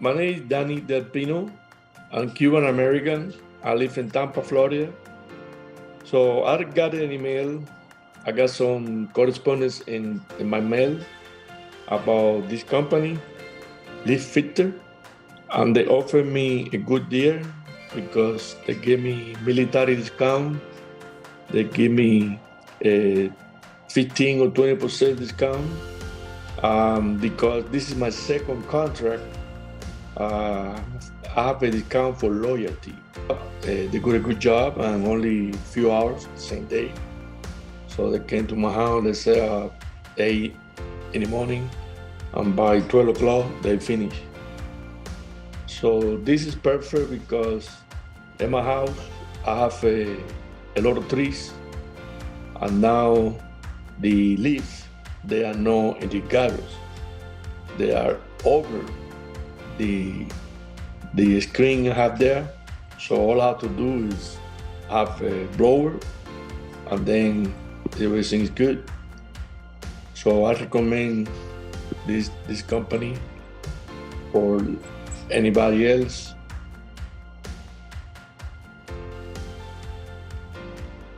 My name is Danny Del Pino. I'm Cuban American. I live in Tampa, Florida. So I got an email. I got some correspondence in my mail about this company, LeafFilter, and they offered me a good deal because they gave me military discount. They give me a 15 or 20% discount because this is my second contract. I have a discount for loyalty. They did a good job and only a few hours, same day. So they came to my house, they said 8 in the morning, and by 12 o'clock, they finish. So this is perfect because in my house, I have a lot of trees, and now the leaves, they are not in the gutters. They are over the screen I have there. So all I have to do is have a blower, and then everything is good. So I recommend this company for anybody else